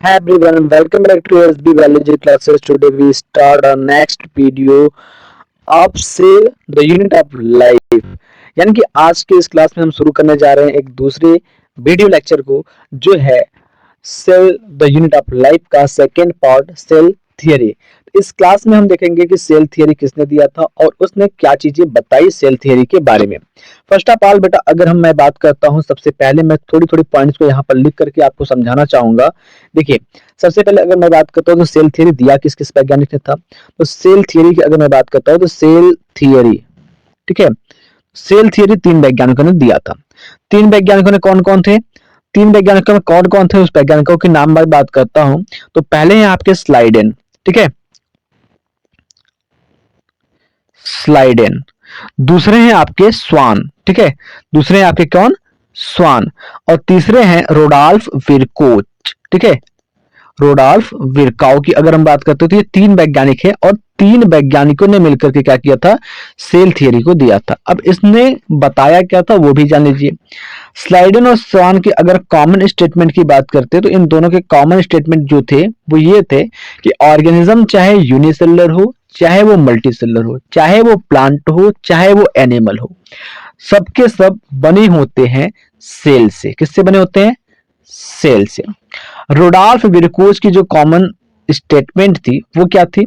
Hi everyone, welcome back to SB Biology classes. Today we start our next video of Say the Unit of Life. यानी कि आज के इस class में हम शुरू करने जा रहे हैं एक दूसरे वीडियो लेक्चर को जो है cell the unit of life का सेकेंड पार्ट सेल थियरी। इस क्लास में हम देखेंगे कि सेल थियरी किसने दिया था और उसने क्या चीजें बताई सेल थियरी के बारे में। फर्स्ट ऑफ ऑल बेटा, अगर मैं बात करता हूं, सबसे पहले मैं थोड़ी थोड़ी पॉइंट्स को यहाँ पर लिख करके आपको समझाना चाहूंगा। देखिए, सबसे पहले अगर मैं बात करता हूँ तो सेल थियरी दिया किस किस वैज्ञानिक ने था। तो सेल थियरी की अगर मैं बात करता हूँ तो सेल थियरी, ठीक है, सेल थियरी तीन वैज्ञानिकों ने दिया था। तीन वैज्ञानिकों ने कौन कौन थे? तीन वैज्ञानिकों में कौन कौन थे उस वैज्ञानिकों के नाम में बात करता हूं। तो पहले हैं आपके स्लाइडेन, ठीक है, स्लाइडेन। दूसरे हैं आपके स्वान, ठीक है, दूसरे हैं आपके कौन? स्वान। और तीसरे हैं रोडाल्फ विरकोच, ठीक है, रोडाल्फ विरकाउ की अगर हम बात करते हैं तो ये तीन वैज्ञानिक है और तीन वैज्ञानिकों ने मिलकर के क्या किया था? सेल थियरी को दिया था। अब इसने बताया क्या था वो भी जान लीजिए। स्लाइडन और स्वान की अगर कॉमन स्टेटमेंट की बात करते हैं तो इन दोनों के कॉमन स्टेटमेंट जो थे वो ये थे कि ऑर्गेनिज्म चाहे यूनिसेलुलर हो, चाहे वो मल्टीसेलुलर हो, चाहे वो प्लांट हो, चाहे वो एनिमल हो, सबके सब बने होते हैं सेल से। किससे बने होते हैं? सेल से। रोडाल्फ विरकोच की जो कॉमन स्टेटमेंट थी वो क्या थी?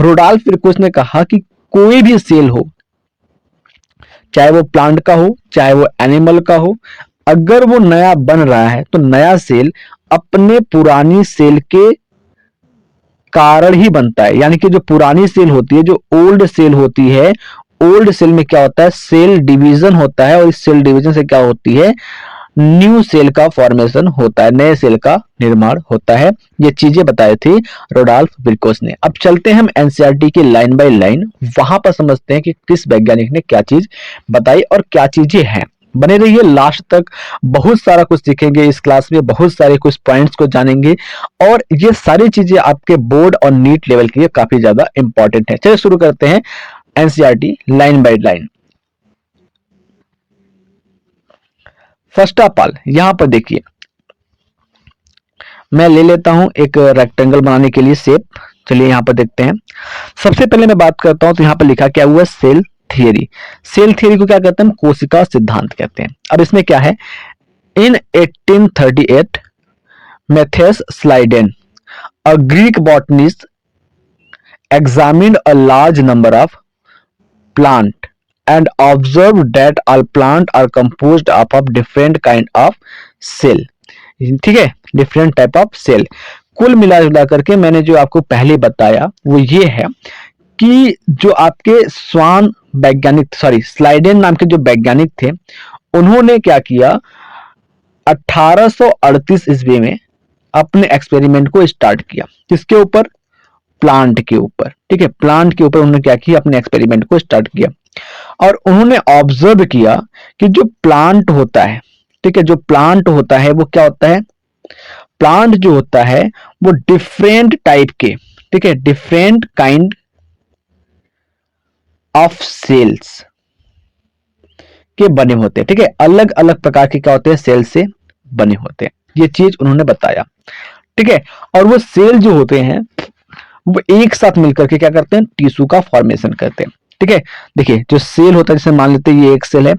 रोडाल्फ विरकोच ने कहा कि कोई भी सेल हो, चाहे वो प्लांट का हो, चाहे वो एनिमल का हो, अगर वो नया बन रहा है तो नया सेल अपने पुरानी सेल के कारण ही बनता है। यानी कि जो पुरानी सेल होती है, जो ओल्ड सेल होती है, ओल्ड सेल में क्या होता है? सेल डिवीजन होता है और इस सेल डिवीजन से क्या होती है? न्यू सेल का फॉर्मेशन होता है, नए सेल का निर्माण होता है। ये चीजें बताई थी रोडाल्फ विरकोच ने। अब चलते हैं हम एनसीईआरटी की लाइन बाय लाइन, वहां पर समझते हैं कि किस वैज्ञानिक ने क्या चीज बताई और क्या चीजें हैं। बने रहिए लास्ट तक, बहुत सारा कुछ सीखेंगे इस क्लास में, बहुत सारे कुछ पॉइंट्स को जानेंगे और ये सारी चीजें आपके बोर्ड और नीट लेवल के लिए काफी ज्यादा इंपॉर्टेंट है। चलिए शुरू करते हैं NCERT line by line. First of all यहां पर देखिए, मैं ले लेता हूं एक रेक्टेंगल बनाने के लिए शेप। चलिए यहां पर देखते हैं। सबसे पहले मैं बात करता हूं तो यहां पर लिखा क्या हुआ? Cell theory. सेल थियरी को क्या कहते हैं? कोशिका सिद्धांत कहते हैं। अब इसमें क्या है? इन 1838 Matthias Schleiden, a Greek botanist, examined a large number of plant and observed that all plant are composed of different kind of cell, ठीक है, डिफरेंट टाइप ऑफ सेल। कुल मिला जुला करके मैंने जो आपको पहले बताया वो ये है कि जो आपके स्वान वैज्ञानिक, सॉरी स्लाइडेन नाम के जो वैज्ञानिक थे, उन्होंने क्या किया? 1838 ईस्वी में अपने एक्सपेरिमेंट को स्टार्ट किया। किसके ऊपर? प्लांट के ऊपर, ठीक है, प्लांट के ऊपर उन्होंने क्या किया? अपने एक्सपेरिमेंट को स्टार्ट किया और उन्होंने ऑब्जर्व किया कि जो प्लांट होता है, ठीक है, जो प्लांट होता है वो क्या होता है? प्लांट जो होता है वो डिफरेंट टाइप के, ठीक है, डिफरेंट काइंड ऑफ सेल्स के बने होते हैं, ठीक है, अलग अलग प्रकार के क्या होते हैं? सेल से बने होते हैं। ये चीज उन्होंने बताया, ठीक है। और वो सेल जो होते हैं वो एक साथ मिलकर के क्या करते हैं? टिश्यू का फॉर्मेशन करते हैं, ठीक है। देखिए, जो सेल होता है, जैसे मान लेते हैं ये एक सेल है,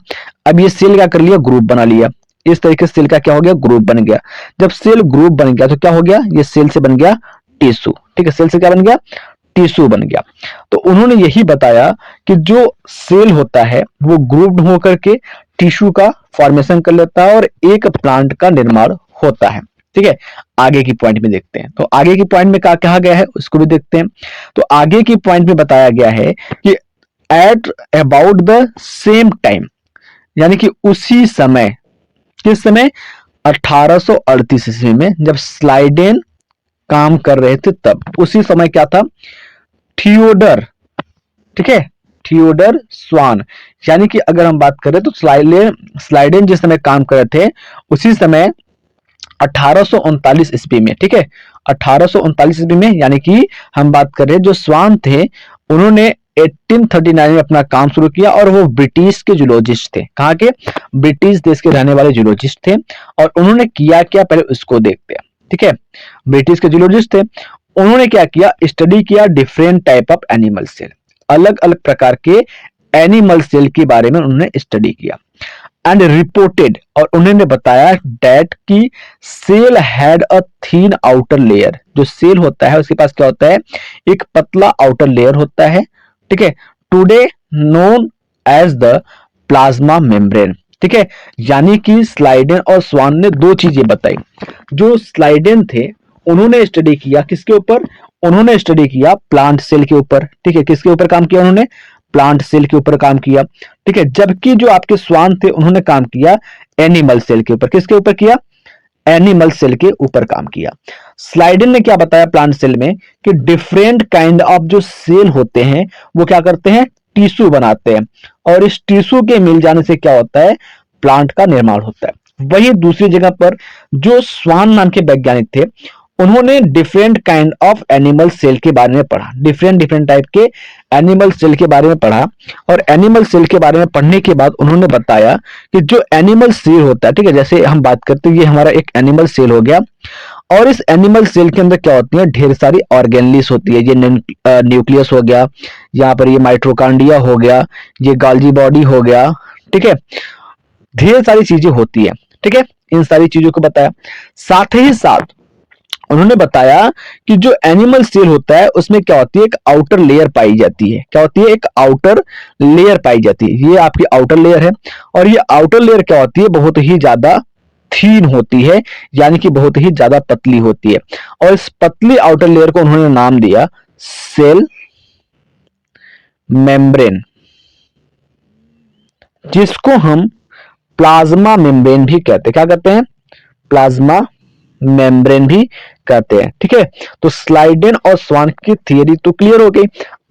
अब ये सेल क्या कर लिया? ग्रुप बना लिया। इस तरीके से सेल का क्या हो गया? ग्रुप बन गया। जब सेल ग्रुप बन गया तो क्या हो गया? ये सेल से बन गया टिश्यू, ठीक है, सेल से क्या बन गया? टिश्यू बन गया। तो उन्होंने यही बताया कि जो सेल होता है वो ग्रुप्ड होकर के टिश्यू का फॉर्मेशन कर लेता है और एक प्लांट का निर्माण होता है, ठीक है। आगे की पॉइंट में देखते हैं, तो आगे की पॉइंट में क्या कहा गया है उसको भी देखते हैं। तो आगे की पॉइंट में बताया गया है कि at about the same time, यानी कि उसी समय, किस समय? 1838 ईस्वी में जब स्लाइडेन काम कर रहे थे तब, उसी समय क्या था? थियोडर, ठीक है, थियोडर स्वान। यानी कि अगर हम बात करें तो स्लाइडेन जिस समय काम कर रहे थे उसी समय 1839 ईस्वी में, ठीक है, 1839 ईस्वी में, यानी कि हम बात कर रहे हैं जो स्वान थे उन्होंने 1839 में अपना काम शुरू किया और वो ब्रिटिश के जूलॉजिस्ट थे। कहाँ के? ब्रिटिश देश के रहने वाले जूलॉजिस्ट थे। और उन्होंने किया क्या, पहले उसको देखते हैं। ठीक है, ब्रिटिश के जूलॉजिस्ट थे। उन्होंने क्या किया, स्टडी किया different type of animal cell, अलग अलग प्रकार के एनिमल सेल के बारे में उन्होंने स्टडी किया। एंड रिपोर्टेड, और उन्होंने बताया डेट की cell had a thin outer layer, जो सेल होता है उसके पास क्या होता है, एक पतला आउटर लेयर होता है, ठीक है, today known as the plasma membrane, ठीक है। यानी कि स्लाइडेन और स्वान ने दो चीजें बताई। जो स्लाइडेन थे उन्होंने स्टडी किया किसके ऊपर, उन्होंने स्टडी किया प्लांट सेल के ऊपर, ठीक है, किसके ऊपर काम किया उन्होंने, प्लांट सेल के ऊपर काम किया, ठीक है। जबकि जो आपके स्वान थे उन्होंने काम किया एनिमल सेल के ऊपर, किसके ऊपर किया, एनिमल सेल के ऊपर काम किया। स्लाइडन ने क्या बताया प्लांट सेल में कि डिफरेंट काइंड ऑफ जो सेल होते हैं वो क्या करते हैं, टिश्यू बनाते हैं, और इस टिश्यू के मिल जाने से क्या होता है, प्लांट का निर्माण होता है। वही दूसरी जगह पर जो स्वान नाम के वैज्ञानिक थे उन्होंने different kind of animal cell के बारे में पढ़ा, डिफरेंट डिफरेंट टाइप के एनिमल सेल के बारे में पढ़ा, और एनिमल सेल के बारे में पढ़ने के बाद उन्होंने बताया कि जो एनिमल सेल होता है, ठीक है, जैसे हम बात करते हैं ये हमारा एक एनिमल सेल हो गया, और इस एनिमल सेल के अंदर क्या होती है, ढेर सारी ऑर्गेनलीस होती है, ये न्यूक्लियस हो गया, यहाँ पर ये माइट्रोकांडिया हो गया, ये गाल्जी बॉडी हो गया, ठीक है, ढेर सारी चीजें होती है, ठीक है, इन सारी चीजों को बताया। साथ ही साथ उन्होंने बताया कि जो एनिमल सेल होता है उसमें क्या होती है, एक आउटर लेयर पाई जाती है, क्या होती है, एक आउटर लेयर पाई जाती है, ये आपकी आउटर लेयर है, और ये आउटर लेयर क्या होती है, बहुत ही ज्यादा थीन होती है, यानी कि बहुत ही ज्यादा पतली होती है, और इस पतली आउटर लेयर को उन्होंने नाम दिया सेल मेम्ब्रेन, जिसको हम प्लाज्मा मेम्ब्रेन भी कहते हैं, क्या कहते हैं, प्लाज्मा मेम्ब्रेन भी कहते हैं, ठीक है। तो स्लाइडेन और स्वान की थियरी तो क्लियर हो गई।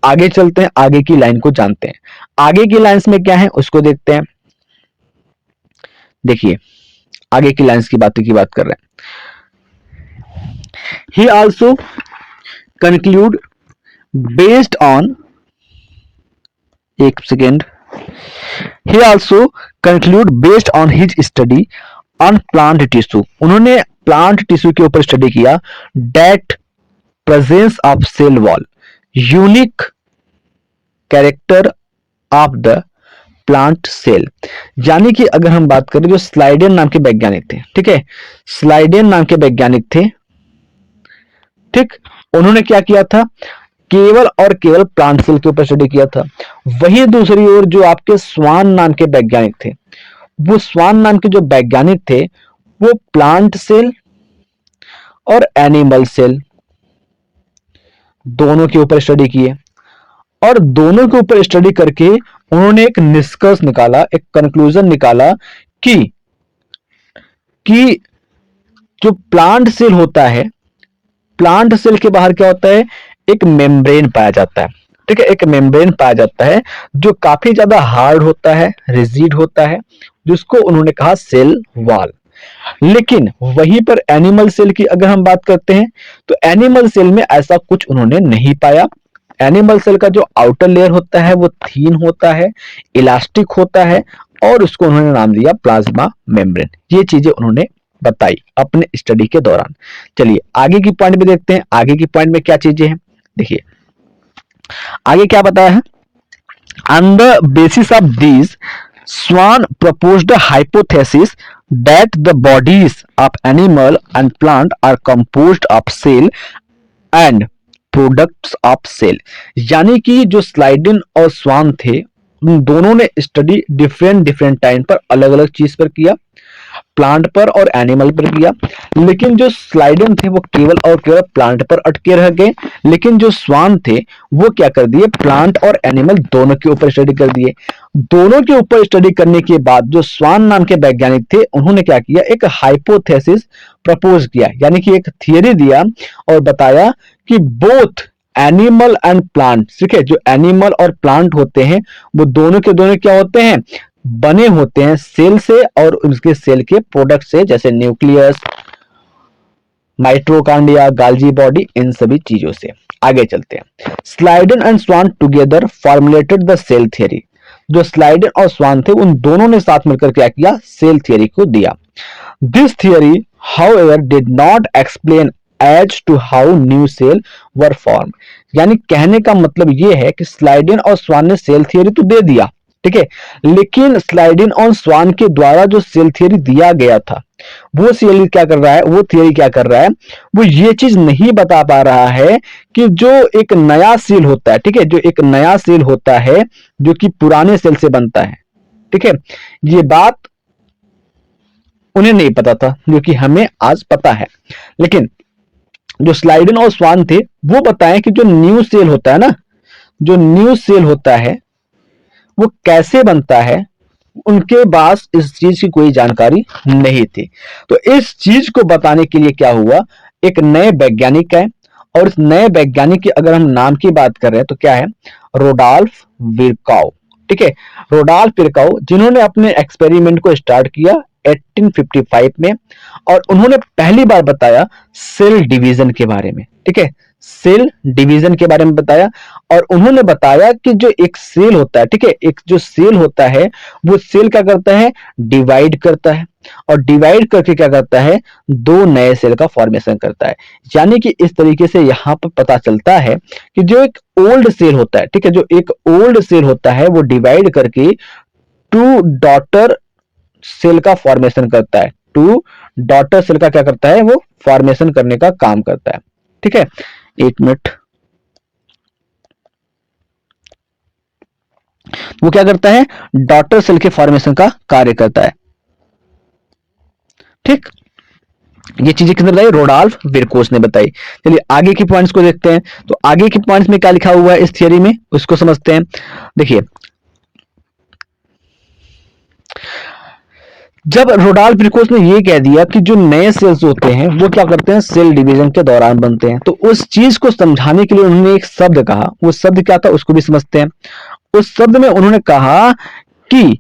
आगे चलते हैं, आगे की लाइन को जानते हैं, आगे की लाइंस में क्या है उसको देखते हैं। देखिए आगे की लाइंस की बात कर रहे हैं। ही आल्सो कंक्लूड बेस्ड ऑन, एक second, he also conclude based on his study on plant tissue, उन्होंने प्लांट टिश्यू के ऊपर स्टडी किया, that presence of cell wall unique character of the plant cell, यानी कि अगर हम बात करें जो स्लाइडेन नाम के वैज्ञानिक थे, ठीक है, स्लाइडेन नाम के वैज्ञानिक थे, ठीक, उन्होंने क्या किया था, केवल और केवल प्लांट सेल के ऊपर स्टडी किया था। वही दूसरी ओर जो आपके स्वान नाम के वैज्ञानिक थे, वो स्वान नाम के जो वैज्ञानिक थे वो प्लांट सेल और एनिमल सेल दोनों के ऊपर स्टडी किए, और दोनों के ऊपर स्टडी करके उन्होंने एक निष्कर्ष निकाला, एक कंक्लूजन निकाला कि जो प्लांट सेल होता है, प्लांट सेल के बाहर क्या होता है, एक मेम्ब्रेन पाया जाता है, ठीक है, एक मेम्ब्रेन पाया जाता है जो काफी ज्यादा हार्ड होता है, रिजिड होता है, जिसको उन्होंने कहा सेल वॉल। लेकिन वहीं पर एनिमल सेल की अगर हम बात करते हैं तो एनिमल सेल में ऐसा कुछ उन्होंने नहीं पाया। एनिमल सेल का जो आउटर लेयर होता है वो थीन होता है, इलास्टिक होता है, और उसको उन्होंने नाम दिया प्लाज्मा मेम्ब्रेन। ये चीजें उन्होंने बताई अपने स्टडी के दौरान। चलिए आगे की पॉइंट में देखते हैं, आगे की पॉइंट में क्या चीजें हैं। देखिए आगे क्या बताया है, on the basis of this Schwann proposed a hypothesis that the bodies of animal and plant are composed of cell and products of cell, यानी कि जो स्लाइडिन और स्वान थे उन दोनों ने स्टडी डिफरेंट डिफरेंट टाइम पर अलग अलग चीज पर किया, प्लांट पर और एनिमल पर किया, लेकिन जो स्लाइडन थे वो केवल और केवल प्लांट पर अटके रह गए, लेकिन जो स्वान थे वो क्या कर दिए, प्लांट और एनिमल दोनों के ऊपर स्टडी कर दिए। दोनों के ऊपर स्टडी करने के बाद जो स्वान नाम के वैज्ञानिक थे उन्होंने क्या किया, एक हाइपोथेसिस प्रपोज किया, यानी कि एक थियरी दिया और बताया कि बोथ एनिमल एंड प्लांट, ठीक है, जो एनिमल और प्लांट होते हैं वो दोनों के दोनों क्या होते हैं, बने होते हैं सेल से और उसके सेल के प्रोडक्ट से, जैसे न्यूक्लियस, माइट्रोकांडिया, गाल्जी बॉडी, इन सभी चीजों से। आगे चलते हैं। Schleiden and Schwann together formulated the cell theory, जो स्लाइडन और स्वान थे उन दोनों ने साथ मिलकर क्या किया, सेल थ्योरी को दिया। This theory however did not explain as to how new cell were formed। यानी कहने का मतलब ये है कि स्लाइडेन और स्वान ने सेल थियरी तो दे दिया, ठीक है, लेकिन स्लाइडेन और स्वान के द्वारा जो सेल थियरी दिया गया था वो थियरी क्या कर रहा है, वो थियरी क्या कर रहा है, वो ये चीज नहीं बता पा रहा है कि जो एक नया सेल होता है, ठीक है, जो एक नया सेल होता है जो कि पुराने सेल से बनता है, ठीक है, ये बात उन्हें नहीं पता था जो कि हमें आज पता है। लेकिन जो स्लाइडन और स्वान थे वो बताएं कि जो न्यू सेल होता है ना, जो न्यू सेल होता है वो कैसे बनता है, उनके पास इस चीज की कोई जानकारी नहीं थी। तो इस चीज को बताने के लिए क्या हुआ, एक नए वैज्ञानिक है, और इस नए वैज्ञानिक की अगर हम नाम की बात कर रहे हैं तो क्या है, रोडोल्फ विरकाउ, ठीक है, रोडोल्फ विरकाउ, जिन्होंने अपने एक्सपेरिमेंट को स्टार्ट किया 1855 में, और उन्होंने पहली बार बताया सेल डिवीजन के बारे में, ठीक है, सेल डिवीजन के बारे में बताया। और उन्होंने बताया कि जो एक सेल होता है, ठीक है, एक जो सेल होता है वो सेल क्या करता है, डिवाइड करता है, और डिवाइड करके क्या करता है, दो नए सेल का फॉर्मेशन करता है। यानी कि इस तरीके से यहां पर पता चलता है कि जो एक ओल्ड सेल होता है, ठीक है, जो एक ओल्ड सेल होता है वो डिवाइड करके टू डॉटर सेल का फॉर्मेशन करता है, टू डॉटर सेल का क्या करता है, वो फॉर्मेशन करने का काम करता है, ठीक है। एक मिनट, वो क्या करता है, डॉटर सेल के फॉर्मेशन का कार्य करता है, ठीक। ये चीजें किसने बताई, रोडोल्फ विरकोस ने बताई। चलिए आगे के पॉइंट्स को देखते हैं। तो आगे के पॉइंट्स में क्या लिखा हुआ है इस थियरी में, उसको समझते हैं। देखिए, जब रोडोल्फ विरकोस ने ये कह दिया कि जो नए सेल्स होते हैं वो क्या करते हैं, सेल डिवीजन के दौरान बनते हैं, तो उस चीज को समझाने के लिए उन्होंने एक शब्द कहा। वो शब्द क्या था उसको भी समझते हैं। उस शब्द में उन्होंने कहा कि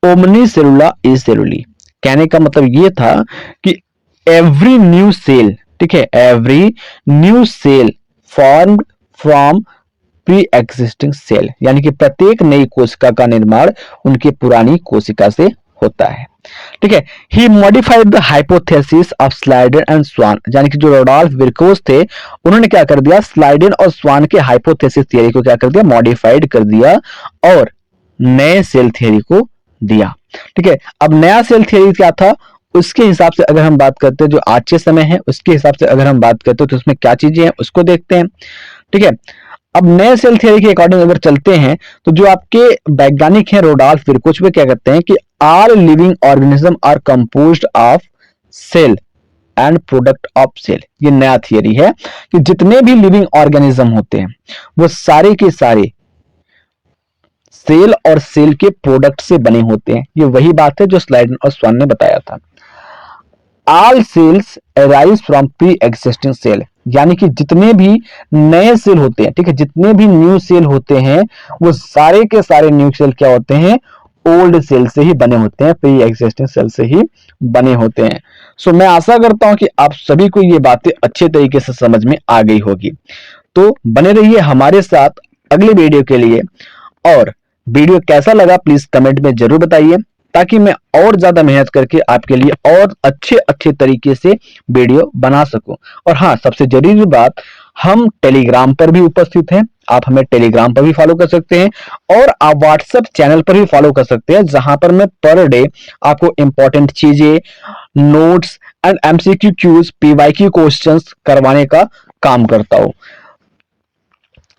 ओमनी सेलुला इज सेलुली। कहने का मतलब ये था कि एवरी न्यू सेल, ठीक है, every new cell formed from pre existing cell, यानी कि प्रत्येक नई कोशिका का निर्माण उनकी पुरानी कोशिका से होता है, ठीक है। ही modified the hypothesis of Sladen and Swan, यानी कि जो रोडोल्फ विरकोस थे उन्होंने क्या कर दिया, स्लाइडेन और स्वान के हाइपोथेसिस थियरी को क्या कर दिया, मॉडिफाइड कर दिया और नए सेल थियरी को दिया, ठीक है। अब नया सेल थियरी क्या था, उसके हिसाब से अगर हम बात करते हैं, जो आज के समय है उसके हिसाब से अगर हम बात करते हैं तो उसमें क्या चीजें हैं उसको देखते हैं, ठीक है। अब नए सेल थियरी के अकॉर्डिंग अगर चलते हैं तो जो आपके वैज्ञानिक हैं रोडोल्फ विरकोस, वे क्या कहते हैं कि all living organism are composed of cell and product of cell. ये नया थियरी है कि जितने भी लिविंग ऑर्गेनिज्म होते हैं वो सारे के सारे सेल और सेल के प्रोडक्ट से बने होते हैं। ये वही बात है जो स्लाइडन और स्वान ने बताया था। All cells arise from pre existing cell, यानी कि जितने भी नए सेल होते हैं, ठीक है, जितने भी न्यू सेल होते हैं वो सारे के सारे न्यू सेल क्या होते हैं, ओल्ड सेल से ही बने होते हैं, प्री एग्जिस्टिंग सेल से ही बने होते हैं। सो मैं आशा करता हूं कि आप सभी को ये बातें अच्छे तरीके से समझ में आ गई होगी। तो बने रहिए हमारे साथ अगले वीडियो के लिए, और वीडियो कैसा लगा प्लीज कमेंट में जरूर बताइए, ताकि मैं और ज्यादा मेहनत करके आपके लिए और अच्छे अच्छे तरीके से वीडियो बना सकूं। और हाँ, सबसे जरूरी बात, हम टेलीग्राम पर भी उपस्थित हैं, आप हमें टेलीग्राम पर भी फॉलो कर सकते हैं, और आप व्हाट्सएप चैनल पर भी फॉलो कर सकते हैं, जहां पर मैं पर डे आपको इंपॉर्टेंट चीजें, notes and MCQ quiz, PYQ questions करवाने का काम करता हूं।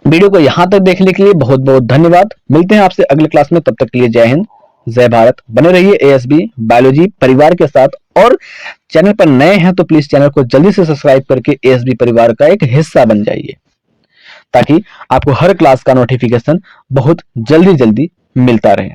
वीडियो को यहां तक देखने के लिए बहुत बहुत धन्यवाद। मिलते हैं आपसे अगले क्लास में, तब तक के लिए जय हिंद, जय भारत। बने रहिए एएसबी बायोलॉजी परिवार के साथ, और चैनल पर नए हैं तो प्लीज चैनल को जल्दी से सब्सक्राइब करके एएसबी परिवार का एक हिस्सा बन जाइए, ताकि आपको हर क्लास का नोटिफिकेशन बहुत जल्दी जल्दी मिलता रहे।